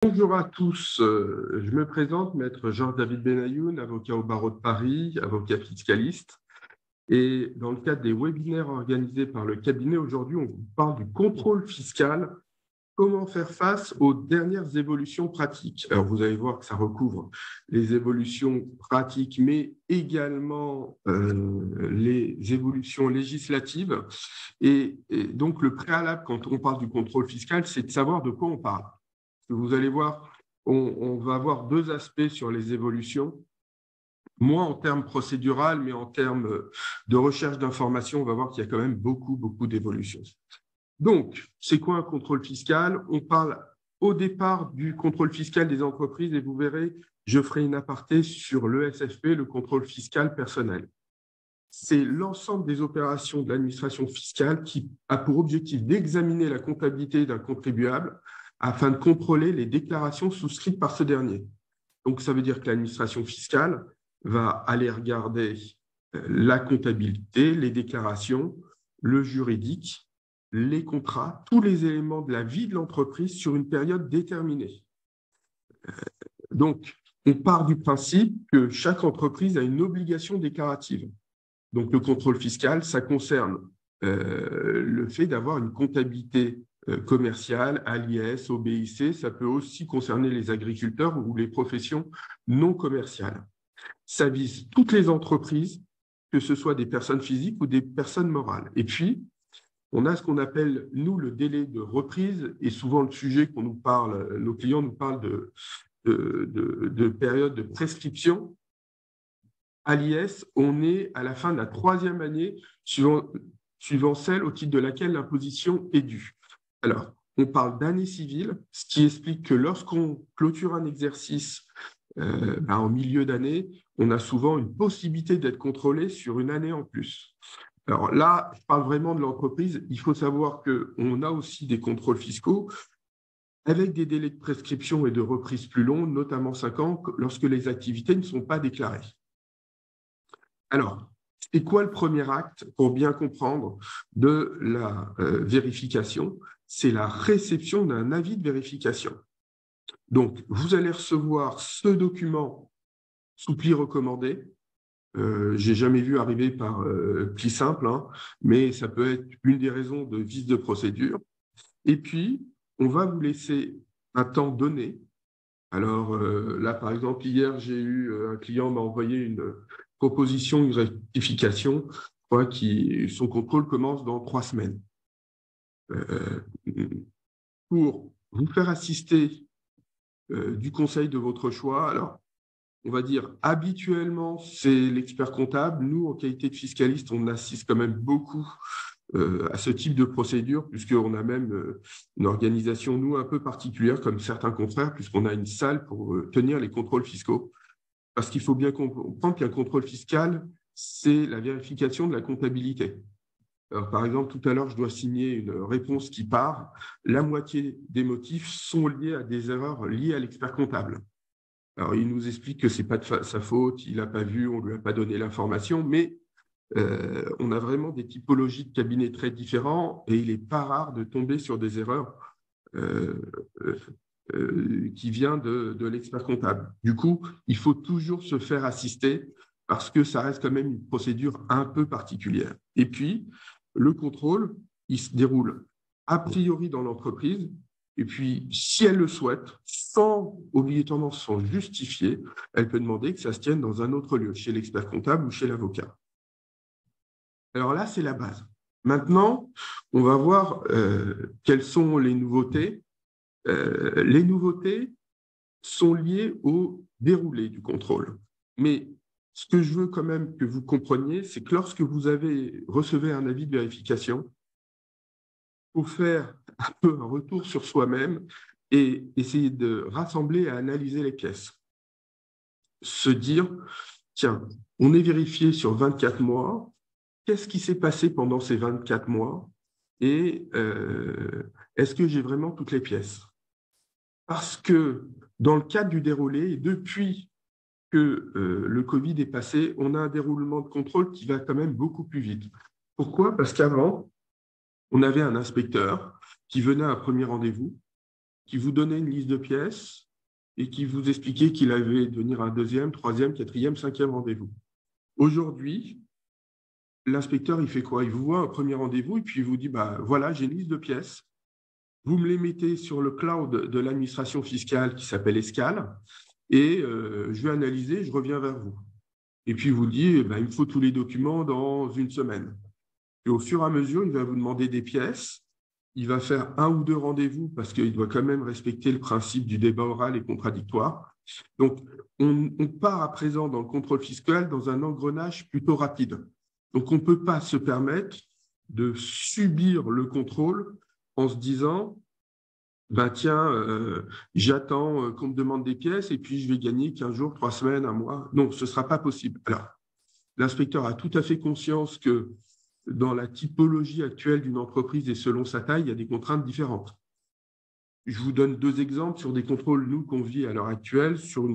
Bonjour à tous, je me présente, maître Georges-David Benayoun, avocat au barreau de Paris, avocat fiscaliste. Et dans le cadre des webinaires organisés par le cabinet, aujourd'hui, on vous parle du contrôle fiscal, comment faire face aux dernières évolutions pratiques. Alors, vous allez voir que ça recouvre les évolutions pratiques, mais également les évolutions législatives. Et donc, le préalable, quand on parle du contrôle fiscal, c'est de savoir de quoi on parle. Vous allez voir, on va avoir deux aspects sur les évolutions, moins en termes procédural, mais en termes de recherche d'informations, on va voir qu'il y a quand même beaucoup d'évolutions. Donc, c'est quoi un contrôle fiscal? On parle au départ du contrôle fiscal des entreprises et vous verrez, je ferai une aparté sur le SFP, le contrôle fiscal personnel. C'est l'ensemble des opérations de l'administration fiscale qui a pour objectif d'examiner la comptabilité d'un contribuable afin de contrôler les déclarations souscrites par ce dernier. Donc, ça veut dire que l'administration fiscale va aller regarder la comptabilité, les déclarations, le juridique, les contrats, tous les éléments de la vie de l'entreprise sur une période déterminée. Donc, on part du principe que chaque entreprise a une obligation déclarative. Donc, le contrôle fiscal, ça concerne le fait d'avoir une comptabilité commerciale, à l'IS, au BIC. Ça peut aussi concerner les agriculteurs ou les professions non commerciales. Ça vise toutes les entreprises, que ce soit des personnes physiques ou des personnes morales. Et puis, on a ce qu'on appelle, nous, le délai de reprise, et souvent le sujet qu'on nous parle, nos clients nous parlent de période de prescription. À l'IS, on est à la fin de la troisième année suivant celle au titre de laquelle l'imposition est due. Alors, on parle d'année civile, ce qui explique que lorsqu'on clôture un exercice en milieu d'année, on a souvent une possibilité d'être contrôlé sur une année en plus. Alors là, je parle vraiment de l'entreprise. Il faut savoir qu'on a aussi des contrôles fiscaux avec des délais de prescription et de reprise plus longs, notamment 5 ans, lorsque les activités ne sont pas déclarées. Alors, c'est quoi le premier acte pour bien comprendre de la vérification? C'est la réception d'un avis de vérification. Donc, vous allez recevoir ce document sous pli recommandé. J'ai jamais vu arriver par pli simple, hein, mais ça peut être une des raisons de vice de procédure. Et puis, on va vous laisser un temps donné. Alors là, par exemple, hier, j'ai eu un client m'a envoyé une proposition, une rectification, son contrôle commence dans 3 semaines. Pour vous faire assister du conseil de votre choix, alors, on va dire habituellement, c'est l'expert comptable. Nous, en qualité de fiscaliste, on assiste quand même beaucoup à ce type de procédure, puisqu'on a même une organisation, nous, un peu particulière, comme certains confrères, puisqu'on a une salle pour tenir les contrôles fiscaux. Parce qu'il faut bien comprendre qu'un contrôle fiscal, c'est la vérification de la comptabilité. Alors, par exemple, tout à l'heure, je dois signer une réponse qui part. La moitié des motifs sont liés à des erreurs liées à l'expert comptable. Alors, il nous explique que ce n'est pas de sa faute, il n'a pas vu, on ne lui a pas donné l'information, mais on a vraiment des typologies de cabinets très différents et il n'est pas rare de tomber sur des erreurs qui viennent de l'expert comptable. Du coup, il faut toujours se faire assister parce que ça reste quand même une procédure un peu particulière. Et puis, le contrôle, il se déroule a priori dans l'entreprise. Et puis, si elle le souhaite, obligatoirement sans justifier, elle peut demander que ça se tienne dans un autre lieu, chez l'expert comptable ou chez l'avocat. Alors là, c'est la base. Maintenant, on va voir quelles sont les nouveautés. Les nouveautés sont liées au déroulé du contrôle. Mais ce que je veux quand même que vous compreniez, c'est que lorsque vous recevez un avis de vérification, il faut faire un peu un retour sur soi-même et essayer de rassembler et analyser les pièces. Se dire, tiens, on est vérifié sur 24 mois, qu'est-ce qui s'est passé pendant ces 24 mois et est-ce que j'ai vraiment toutes les pièces? Parce que dans le cadre du déroulé, depuis que le Covid est passé, on a un déroulement de contrôle qui va quand même beaucoup plus vite. Pourquoi? Parce qu'avant, on avait un inspecteur qui venait à un premier rendez-vous, qui vous donnait une liste de pièces et qui vous expliquait qu'il allait venir un deuxième, troisième, quatrième, cinquième rendez-vous. Aujourd'hui, l'inspecteur, il fait quoi? Il vous voit un premier rendez-vous et puis il vous dit, bah, voilà, j'ai une liste de pièces. Vous me les mettez sur le cloud de l'administration fiscale qui s'appelle Escale et je vais analyser, je reviens vers vous. Et puis il vous dit, il me faut tous les documents dans une semaine. Et au fur et à mesure, il va vous demander des pièces. Il va faire un ou deux rendez-vous parce qu'il doit quand même respecter le principe du débat oral et contradictoire. Donc, on part à présent dans le contrôle fiscal dans un engrenage plutôt rapide. Donc, on ne peut pas se permettre de subir le contrôle en se disant, j'attends qu'on me demande des pièces et puis je vais gagner 15 jours, 3 semaines, un mois. Non, ce ne sera pas possible. Alors, l'inspecteur a tout à fait conscience que dans la typologie actuelle d'une entreprise et selon sa taille, il y a des contraintes différentes. Je vous donne deux exemples sur des contrôles, nous, qu'on vit à l'heure actuelle, sur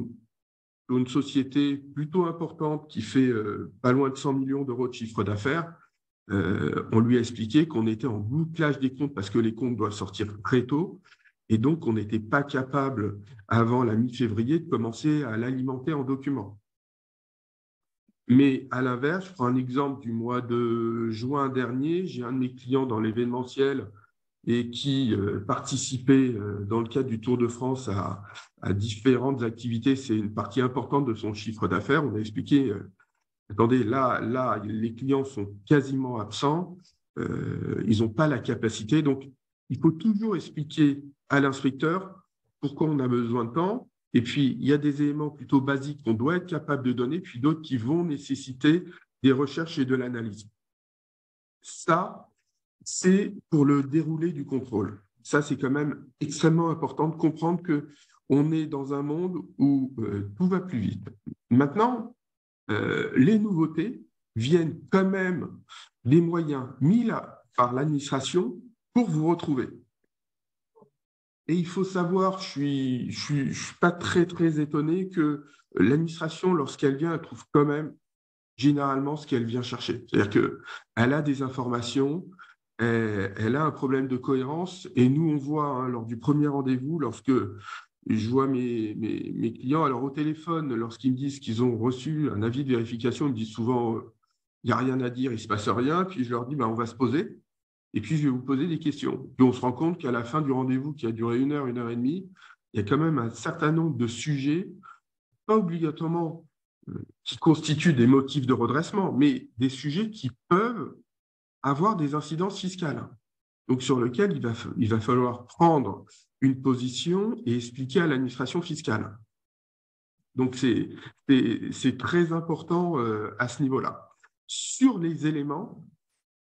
une société plutôt importante qui fait pas loin de 100 millions d'euros de chiffre d'affaires. On lui a expliqué qu'on était en bouclage des comptes parce que les comptes doivent sortir très tôt. Et donc, on n'était pas capable, avant la mi-février, de commencer à l'alimenter en documents. Mais à l'inverse, je prends un exemple du mois de juin dernier. J'ai un de mes clients dans l'événementiel et qui participait dans le cadre du Tour de France à différentes activités. C'est une partie importante de son chiffre d'affaires. On a expliqué, attendez, là, les clients sont quasiment absents. Ils n'ont pas la capacité. Donc, il faut toujours expliquer à l'inspecteur pourquoi on a besoin de temps. Et puis, il y a des éléments plutôt basiques qu'on doit être capable de donner, puis d'autres qui vont nécessiter des recherches et de l'analyse. Ça, c'est pour le déroulé du contrôle. Ça, c'est quand même extrêmement important de comprendre qu'on est dans un monde où tout va plus vite. Maintenant, les nouveautés viennent quand même des moyens mis là par l'administration pour vous retrouver. Et il faut savoir, je suis pas très, très étonné que l'administration, lorsqu'elle vient, elle trouve quand même généralement ce qu'elle vient chercher. C'est-à-dire qu'elle a des informations, elle a un problème de cohérence, et nous, on voit hein, lors du premier rendez-vous, lorsque je vois mes clients, alors au téléphone, lorsqu'ils me disent qu'ils ont reçu un avis de vérification, ils me disent souvent, il n'y a rien à dire, il ne se passe rien, puis je leur dis, on va se poser. Et puis, je vais vous poser des questions. Puis, on se rend compte qu'à la fin du rendez-vous, qui a duré 1 heure et demie, il y a quand même un certain nombre de sujets, pas obligatoirement qui constituent des motifs de redressement, mais des sujets qui peuvent avoir des incidences fiscales. Donc, sur lesquels il va falloir prendre une position et expliquer à l'administration fiscale. Donc, c'est très important à ce niveau-là. Sur les éléments,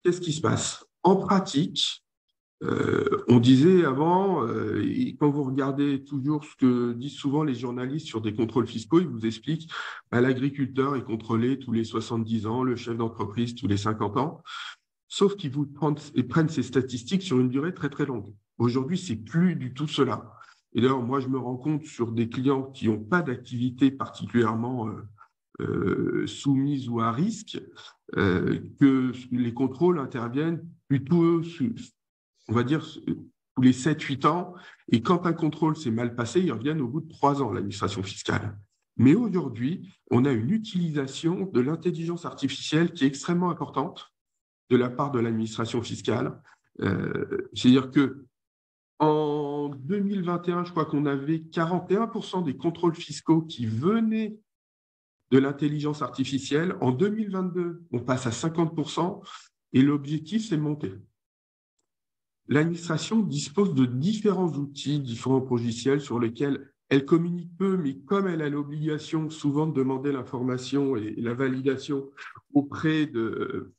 qu'est-ce qui se passe? En pratique, on disait avant, quand vous regardez toujours ce que disent souvent les journalistes sur des contrôles fiscaux, ils vous expliquent l'agriculteur est contrôlé tous les 70 ans, le chef d'entreprise tous les 50 ans, sauf qu'ils vous prennent ces statistiques sur une durée très très longue. Aujourd'hui, c'est plus du tout cela. Et d'ailleurs, moi, je me rends compte sur des clients qui n'ont pas d'activité particulièrement soumise ou à risque, que les contrôles interviennent plutôt on va dire, tous les 7-8 ans. Et quand un contrôle s'est mal passé, ils reviennent au bout de 3 ans, l'administration fiscale. Mais aujourd'hui, on a une utilisation de l'intelligence artificielle qui est extrêmement importante de la part de l'administration fiscale. C'est-à-dire qu'en 2021, je crois qu'on avait 41% des contrôles fiscaux qui venaient de l'intelligence artificielle. En 2022, on passe à 50% et l'objectif, c'est de monter. L'administration dispose de différents outils, différents logiciels sur lesquels elle communique peu, mais comme elle a l'obligation souvent de demander l'information et la validation auprès de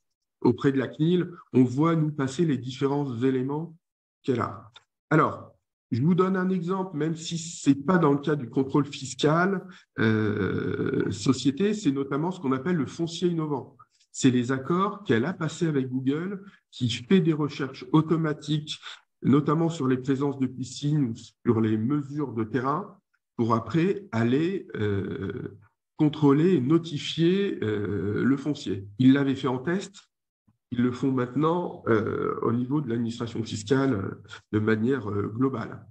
la CNIL, on voit nous passer les différents éléments qu'elle a. Alors, je vous donne un exemple, même si ce n'est pas dans le cadre du contrôle fiscal société, c'est notamment ce qu'on appelle le foncier innovant. C'est les accords qu'elle a passés avec Google, qui fait des recherches automatiques, notamment sur les présences de piscines, sur les mesures de terrain, pour après aller contrôler et notifier le foncier. Ils l'avaient fait en test, ils le font maintenant au niveau de l'administration fiscale de manière globale.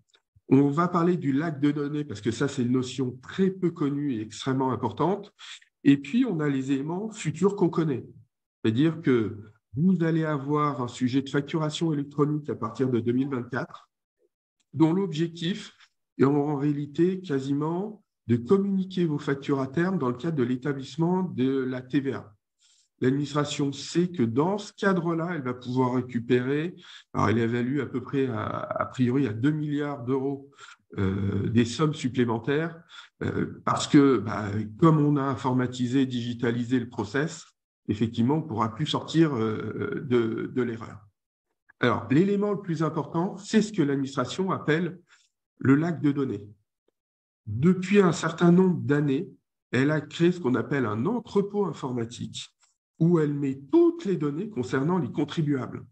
On va parler du lac de données parce que ça, c'est une notion très peu connue et extrêmement importante. Et puis, on a les éléments futurs qu'on connaît. C'est-à-dire que vous allez avoir un sujet de facturation électronique à partir de 2024, dont l'objectif est en réalité quasiment de communiquer vos factures à terme dans le cadre de l'établissement de la TVA. L'administration sait que dans ce cadre-là, elle va pouvoir récupérer, alors elle évalue à peu près a priori à 2 milliards d'euros des sommes supplémentaires, parce que comme on a informatisé, digitalisé le process, effectivement, on ne pourra plus sortir de l'erreur. Alors, l'élément le plus important, c'est ce que l'administration appelle le lac de données. Depuis un certain nombre d'années, elle a créé ce qu'on appelle un entrepôt informatique où elle met toutes les données concernant les contribuables.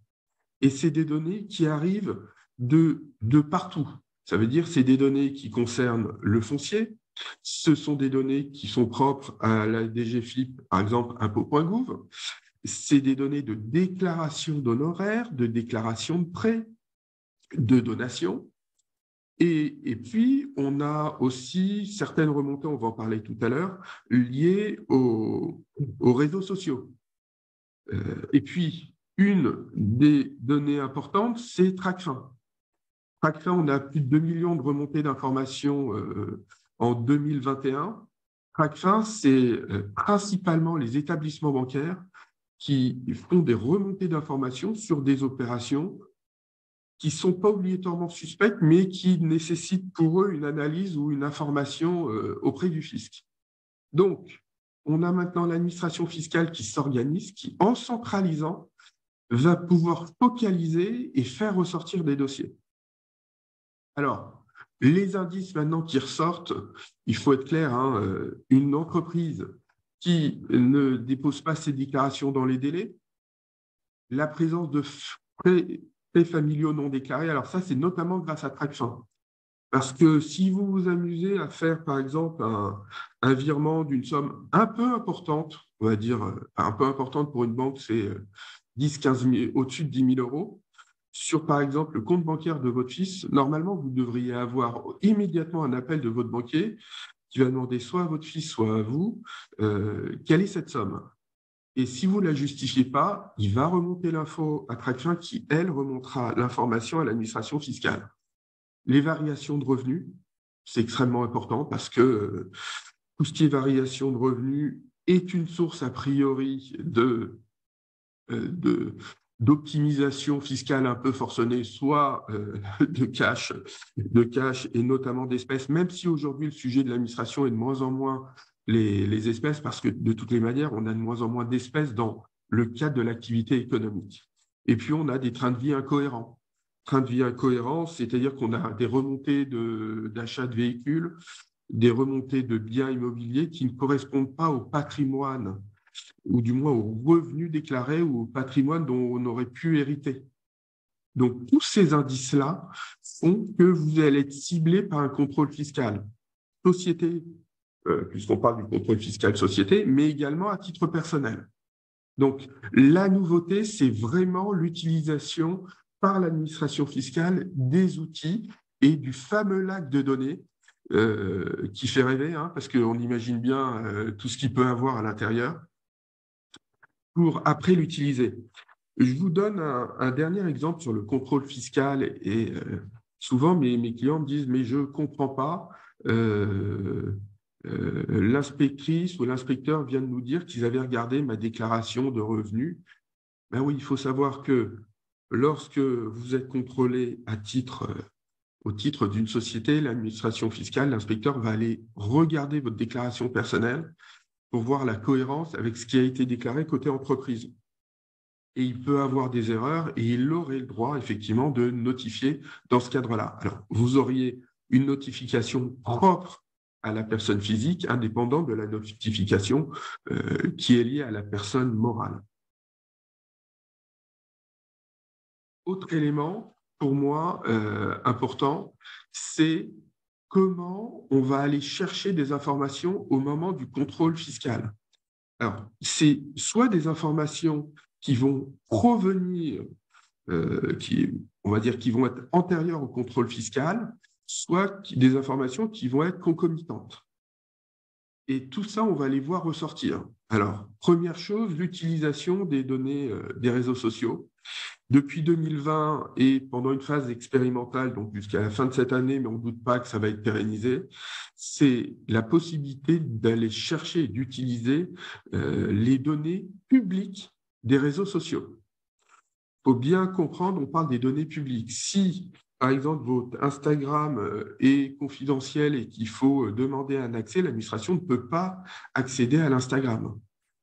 Et c'est des données qui arrivent de partout. Ça veut dire que c'est des données qui concernent le foncier, ce sont des données qui sont propres à la DGFiP, par exemple impôts.gouv, c'est des données de déclaration d'honoraires, de déclaration de prêts, de donations. Et puis, on a aussi certaines remontées, on va en parler tout à l'heure, liées aux réseaux sociaux. Et puis, une des données importantes, c'est TracFin. TracFin, on a plus de 2 millions de remontées d'informations en 2021. TracFin, c'est principalement les établissements bancaires qui font des remontées d'informations sur des opérations qui ne sont pas obligatoirement suspectes, mais qui nécessitent pour eux une analyse ou une information auprès du fisc. Donc, on a maintenant l'administration fiscale qui s'organise, qui, en centralisant, va pouvoir focaliser et faire ressortir des dossiers. Alors, les indices maintenant qui ressortent, il faut être clair, une entreprise qui ne dépose pas ses déclarations dans les délais, la présence de frais familiaux non déclarés, alors ça, c'est notamment grâce à TracFin. Parce que si vous vous amusez à faire, par exemple, un virement d'une somme un peu importante, on va dire un peu importante pour une banque, c'est 10-15 000, au-dessus de 10 000 euros, sur, par exemple, le compte bancaire de votre fils, normalement, vous devriez avoir immédiatement un appel de votre banquier qui va demander soit à votre fils, soit à vous, quelle est cette somme. Et si vous ne la justifiez pas, il va remonter l'info à TracFin qui, elle, remontera l'information à l'administration fiscale. Les variations de revenus, c'est extrêmement important parce que tout ce qui est variation de revenus est une source a priori d'optimisation fiscale un peu forcenée, soit de cash et notamment d'espèces, même si aujourd'hui le sujet de l'administration est de moins en moins les espèces, parce que de toutes les manières, on a de moins en moins d'espèces dans le cadre de l'activité économique. Et puis, on a des trains de vie incohérents. Trains de vie incohérents, c'est-à-dire qu'on a des remontées d'achat de véhicules, des remontées de biens immobiliers qui ne correspondent pas au patrimoine ou du moins aux revenus déclarés ou au patrimoine dont on aurait pu hériter. Donc, tous ces indices-là font que vous allez être ciblé par un contrôle fiscal société, puisqu'on parle du contrôle fiscal société, mais également à titre personnel. Donc, la nouveauté, c'est vraiment l'utilisation par l'administration fiscale des outils et du fameux lac de données qui fait rêver, parce qu'on imagine bien tout ce qu'il peut avoir à l'intérieur, pour après l'utiliser. Je vous donne un dernier exemple sur le contrôle fiscal et souvent mes clients me disent « mais je ne comprends pas, l'inspectrice ou l'inspecteur vient de nous dire qu'ils avaient regardé ma déclaration de revenus. » Ben oui, il faut savoir que lorsque vous êtes contrôlé au titre d'une société, l'administration fiscale, l'inspecteur va aller regarder votre déclaration personnelle pour voir la cohérence avec ce qui a été déclaré côté entreprise. Et il peut avoir des erreurs et il aurait le droit, effectivement, de notifier dans ce cadre-là. Alors, vous auriez une notification propre à la personne physique, indépendante de la notification qui est liée à la personne morale. Autre élément, pour moi, important, c'est comment on va aller chercher des informations au moment du contrôle fiscal. Alors, c'est soit des informations qui vont provenir, on va dire, qui vont être antérieures au contrôle fiscal, soit des informations qui vont être concomitantes. Et tout ça, on va les voir ressortir. Alors, première chose, l'utilisation des données des réseaux sociaux. Depuis 2020 et pendant une phase expérimentale, donc jusqu'à la fin de cette année, mais on ne doute pas que ça va être pérennisé, c'est la possibilité d'aller chercher et d'utiliser les données publiques des réseaux sociaux. Il faut bien comprendre, on parle des données publiques. Si, par exemple, votre Instagram est confidentiel et qu'il faut demander un accès, l'administration ne peut pas accéder à l'Instagram.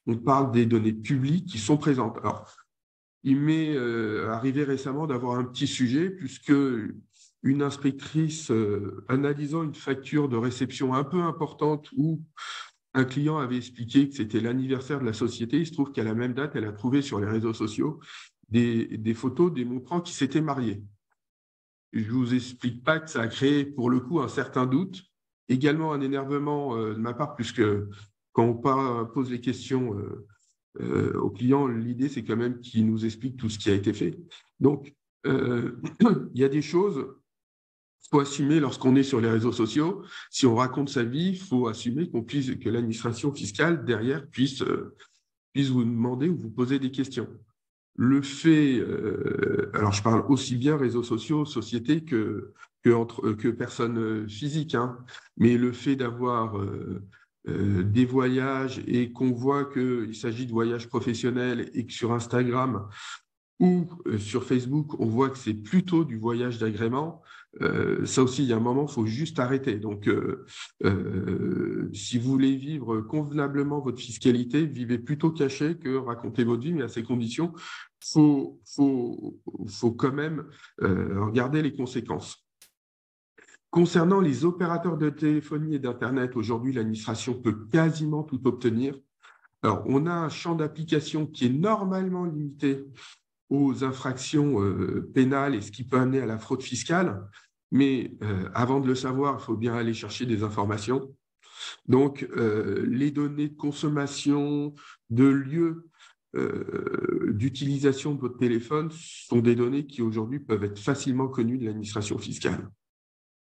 On parle des données publiques qui sont présentes. Alors, il m'est arrivé récemment d'avoir un petit sujet, puisque une inspectrice analysant une facture de réception un peu importante où un client avait expliqué que c'était l'anniversaire de la société, il se trouve qu'à la même date, elle a trouvé sur les réseaux sociaux des photos démontrant qu'ils s'étaient mariés. Je ne vous explique pas que ça a créé pour le coup un certain doute, également un énervement de ma part, puisque quand on pose les questions aux clients, l'idée c'est quand même qu'ils nous expliquent tout ce qui a été fait. Donc, il y a des choses qu'il faut assumer lorsqu'on est sur les réseaux sociaux. Si on raconte sa vie, il faut assumer que l'administration fiscale derrière puisse vous demander ou vous poser des questions. Le fait, alors je parle aussi bien réseaux sociaux, sociétés que personnes physiques, hein, mais le fait d'avoir des voyages et qu'on voit qu'il s'agit de voyages professionnels et que sur Instagram ou sur Facebook, on voit que c'est plutôt du voyage d'agrément, ça aussi, il y a un moment, il faut juste arrêter. Donc, si vous voulez vivre convenablement votre fiscalité, vivez plutôt caché que racontez votre vie, mais à ces conditions, faut quand même regarder les conséquences. Concernant les opérateurs de téléphonie et d'Internet, aujourd'hui, l'administration peut quasiment tout obtenir. Alors, on a un champ d'application qui est normalement limité aux infractions pénales et ce qui peut amener à la fraude fiscale. Mais avant de le savoir, il faut bien aller chercher des informations. Donc, les données de consommation, de lieu d'utilisation de votre téléphone sont des données qui aujourd'hui peuvent être facilement connues de l'administration fiscale.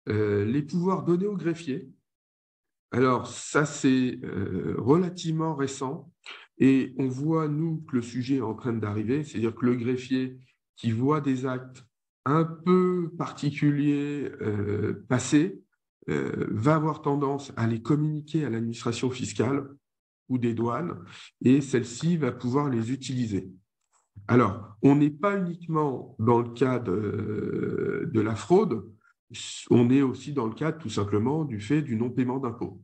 Les pouvoirs donnés au greffier. Alors, ça, c'est relativement récent et on voit, nous, que le sujet est en train d'arriver, c'est-à-dire que le greffier qui voit des actes un peu particuliers passer va avoir tendance à les communiquer à l'administration fiscale ou des douanes et celle-ci va pouvoir les utiliser. Alors, on n'est pas uniquement dans le cas de la fraude, on est aussi dans le cadre tout simplement du fait du non-paiement d'impôts.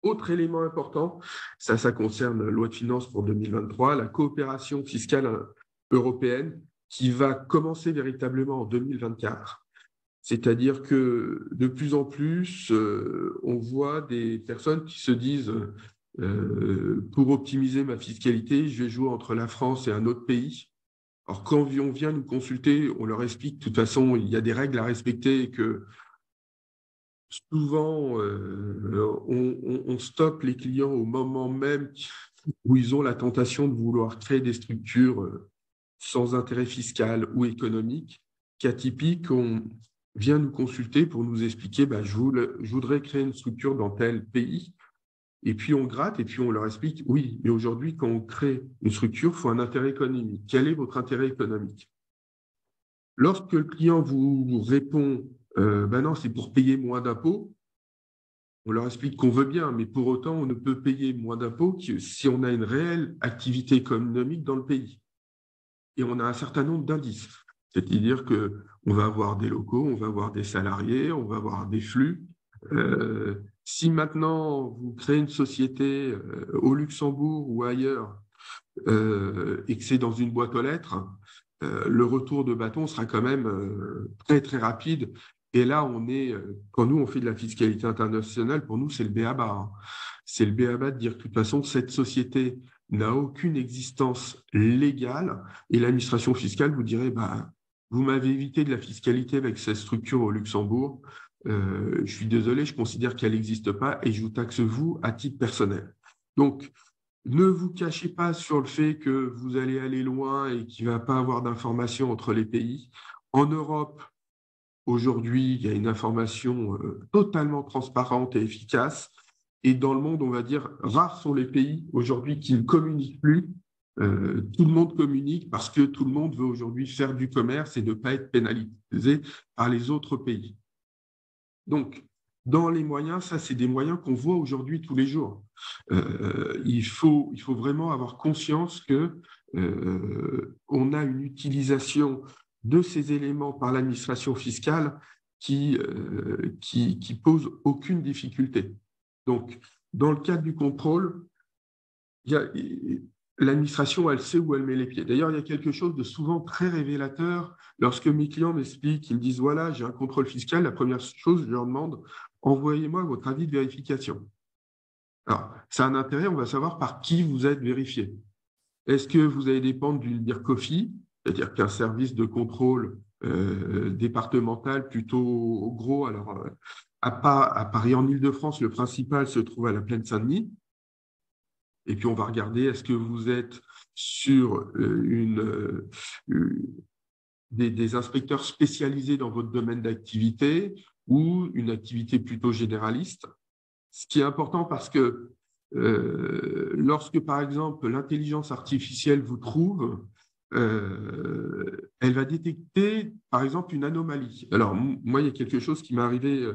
Autre élément important, ça concerne la loi de finances pour 2023, la coopération fiscale européenne qui va commencer véritablement en 2024. C'est-à-dire que de plus en plus, on voit des personnes qui se disent pour optimiser ma fiscalité, je vais jouer entre la France et un autre pays. Alors, quand on vient nous consulter, on leur explique de toute façon, il y a des règles à respecter et que souvent, on stoppe les clients au moment même où ils ont la tentation de vouloir créer des structures sans intérêt fiscal ou économique. Cas typique, on vient nous consulter pour nous expliquer je voudrais créer une structure dans tel pays. Et puis on gratte et puis on leur explique, oui, mais aujourd'hui, quand on crée une structure, il faut un intérêt économique. Quel est votre intérêt économique? Lorsque le client vous répond, non, c'est pour payer moins d'impôts, on leur explique qu'on veut bien, mais pour autant, on ne peut payer moins d'impôts que si on a une réelle activité économique dans le pays. Et on a un certain nombre d'indices. C'est-à-dire qu'on va avoir des locaux, on va avoir des salariés, on va avoir des flux. Si maintenant vous créez une société au Luxembourg ou ailleurs et que c'est dans une boîte aux lettres, le retour de bâton sera quand même très très rapide. Et là, quand nous on fait de la fiscalité internationale, pour nous c'est le b.a.-ba. Hein. C'est le b.a.-ba de dire que de toute façon cette société n'a aucune existence légale et l'administration fiscale vous dirait vous m'avez évité de la fiscalité avec cette structure au Luxembourg. Je suis désolé, je considère qu'elle n'existe pas et je vous taxe vous à titre personnel. Donc, ne vous cachez pas sur le fait que vous allez aller loin et qu'il ne va pas avoir d'informations entre les pays. En Europe, Aujourd'hui, il y a une information totalement transparente et efficace. Et dans le monde, on va dire, rares sont les pays aujourd'hui qui ne communiquent plus. Tout le monde communique parce que tout le monde veut aujourd'hui faire du commerce et ne pas être pénalisé par les autres pays. Donc, dans les moyens, ça, c'est des moyens qu'on voit aujourd'hui tous les jours. Il faut vraiment avoir conscience que on a une utilisation de ces éléments par l'administration fiscale qui pose aucune difficulté. Donc, dans le cadre du contrôle, l'administration, elle sait où elle met les pieds. D'ailleurs, il y a quelque chose de souvent très révélateur. Lorsque mes clients m'expliquent, ils me disent, voilà, j'ai un contrôle fiscal, la première chose, je leur demande, envoyez-moi votre avis de vérification. Alors, ça a un intérêt, on va savoir par qui vous êtes vérifié. Est-ce que vous allez dépendre d'une BIRCOFI, c'est-à-dire qu'un service de contrôle départemental plutôt gros? Alors, à Paris, en Île-de-France, le principal se trouve à la Plaine Saint-Denis. Et puis, on va regarder, est-ce que vous êtes sur des inspecteurs spécialisés dans votre domaine d'activité ou une activité plutôt généraliste? Ce qui est important parce que lorsque, par exemple, l'intelligence artificielle vous trouve, elle va détecter, par exemple, une anomalie. Alors, moi, il y a quelque chose qui m'est arrivé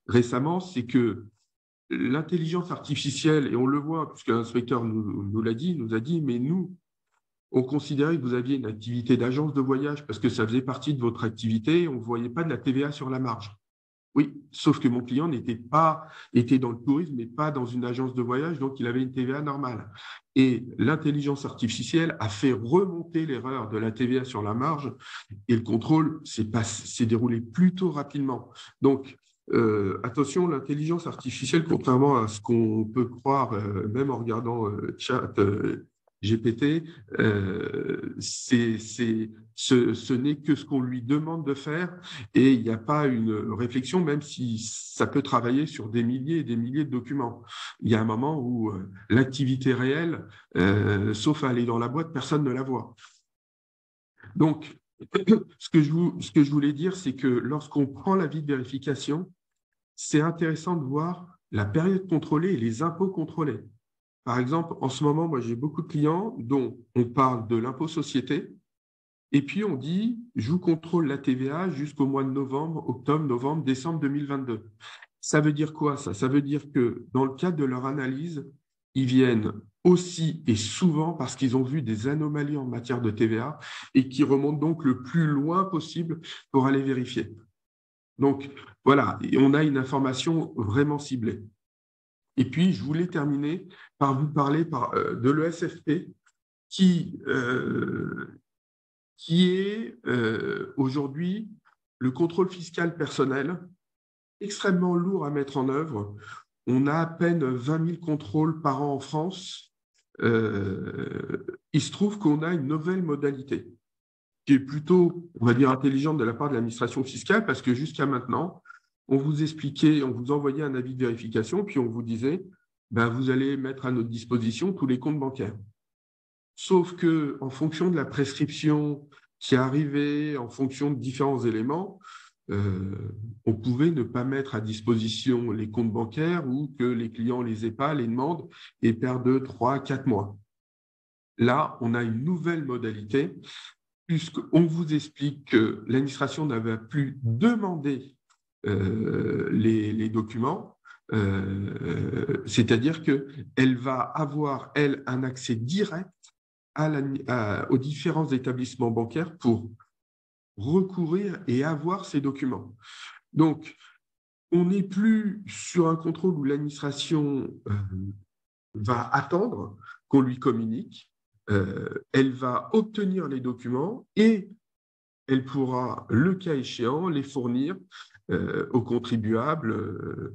récemment, c'est que l'intelligence artificielle, et on le voit, puisque l'inspecteur nous l'a dit, nous a dit, mais nous, on considérait que vous aviez une activité d'agence de voyage parce que ça faisait partie de votre activité, on ne voyait pas de la TVA sur la marge. Oui, sauf que mon client était dans le tourisme, mais pas dans une agence de voyage, donc il avait une TVA normale. Et l'intelligence artificielle a fait remonter l'erreur de la TVA sur la marge et le contrôle s'est déroulé plutôt rapidement. Donc, attention, l'intelligence artificielle, contrairement à ce qu'on peut croire, même en regardant chat GPT, ce n'est que ce qu'on lui demande de faire et il n'y a pas une réflexion, même si ça peut travailler sur des milliers et des milliers de documents. Il y a un moment où l'activité réelle, sauf à aller dans la boîte, personne ne la voit. Donc, ce que je voulais dire, c'est que lorsqu'on prend l'avis de vérification, c'est intéressant de voir la période contrôlée et les impôts contrôlés. Par exemple, en ce moment, moi, j'ai beaucoup de clients dont on parle de l'impôt société et puis on dit, je vous contrôle la TVA jusqu'au mois de novembre, octobre, novembre, décembre 2022. Ça veut dire quoi, ça? Ça veut dire que dans le cadre de leur analyse, ils viennent aussi et souvent parce qu'ils ont vu des anomalies en matière de TVA et qui remontent donc le plus loin possible pour aller vérifier. Donc, voilà, on a une information vraiment ciblée. Et puis, je voulais terminer par vous parler de l'ESFP qui est aujourd'hui le contrôle fiscal personnel extrêmement lourd à mettre en œuvre. On a à peine 20 000 contrôles par an en France. Il se trouve qu'on a une nouvelle modalité qui est plutôt, on va dire, intelligente de la part de l'administration fiscale parce que jusqu'à maintenant, on vous expliquait, on vous envoyait un avis de vérification, puis on vous disait, ben, vous allez mettre à notre disposition tous les comptes bancaires. Sauf que, en fonction de la prescription qui arrivait, en fonction de différents éléments, on pouvait ne pas mettre à disposition les comptes bancaires ou que les clients les aient pas, les demandent et perdent 2, 3, 4 mois. Là, on a une nouvelle modalité puisqu'on vous explique que l'administration n'avait plus demandé les documents, c'est-à-dire qu'elle va avoir, elle, un accès direct aux différents établissements bancaires pour recourir et avoir ces documents. Donc, on n'est plus sur un contrôle où l'administration va attendre qu'on lui communique, elle va obtenir les documents et elle pourra, le cas échéant, les fournir au contribuable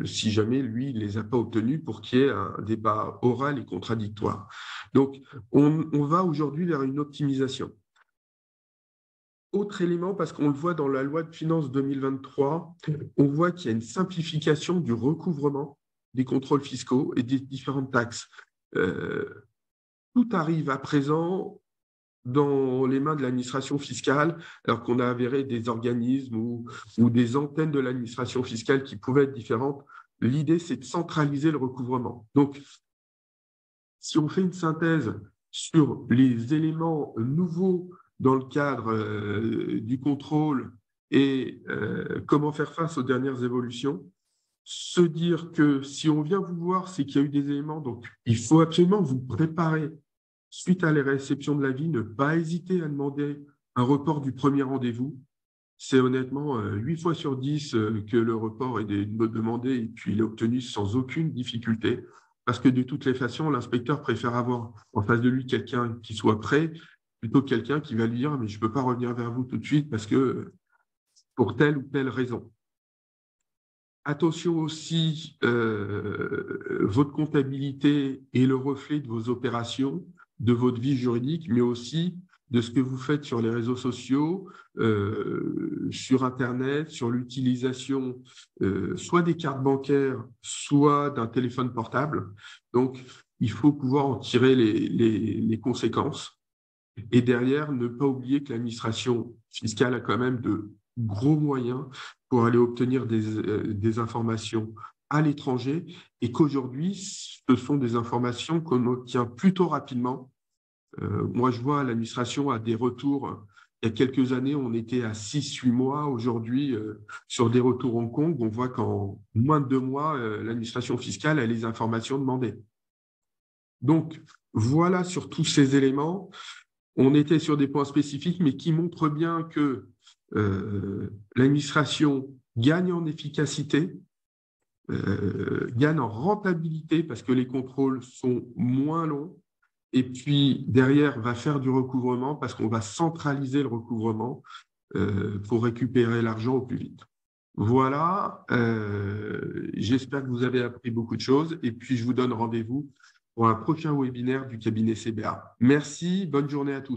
si jamais lui ne les a pas obtenus pour qu'il y ait un débat oral et contradictoire. Donc, on va aujourd'hui vers une optimisation. Autre élément, parce qu'on le voit dans la loi de finances 2023, on voit qu'il y a une simplification du recouvrement des contrôles fiscaux et des différentes taxes. Tout arrive à présent dans les mains de l'administration fiscale, alors qu'on a avéré des organismes ou des antennes de l'administration fiscale qui pouvaient être différentes. L'idée, c'est de centraliser le recouvrement. Donc, si on fait une synthèse sur les éléments nouveaux dans le cadre du contrôle et comment faire face aux dernières évolutions, se dire que si on vient vous voir, c'est qu'il y a eu des éléments, donc il faut absolument vous préparer suite à la réception de l'avis, ne pas hésiter à demander un report du premier rendez-vous. C'est honnêtement 8 fois sur 10 que le report est demandé et puis il est obtenu sans aucune difficulté. Parce que de toutes les façons, l'inspecteur préfère avoir en face de lui quelqu'un qui soit prêt plutôt que quelqu'un qui va lui dire mais je ne peux pas revenir vers vous tout de suite parce que pour telle ou telle raison. Attention aussi, votre comptabilité est le reflet de vos opérations, de votre vie juridique, mais aussi de ce que vous faites sur les réseaux sociaux, sur Internet, sur l'utilisation soit des cartes bancaires, soit d'un téléphone portable. Donc, il faut pouvoir en tirer les conséquences. Et derrière, ne pas oublier que l'administration fiscale a quand même de gros moyens pour aller obtenir des informations à l'étranger et qu'aujourd'hui, ce sont des informations qu'on obtient plutôt rapidement. Moi, je vois l'administration a des retours. Il y a quelques années, on était à 6-8 mois. Aujourd'hui, sur des retours Hong Kong, on voit qu'en moins de 2 mois, l'administration fiscale a les informations demandées. Donc, voilà sur tous ces éléments. On était sur des points spécifiques, mais qui montrent bien que l'administration gagne en efficacité, gagne en rentabilité parce que les contrôles sont moins longs, et puis derrière va faire du recouvrement parce qu'on va centraliser le recouvrement pour récupérer l'argent au plus vite. Voilà, j'espère que vous avez appris beaucoup de choses, et puis je vous donne rendez-vous pour un prochain webinaire du cabinet CBA. Merci, bonne journée à tous.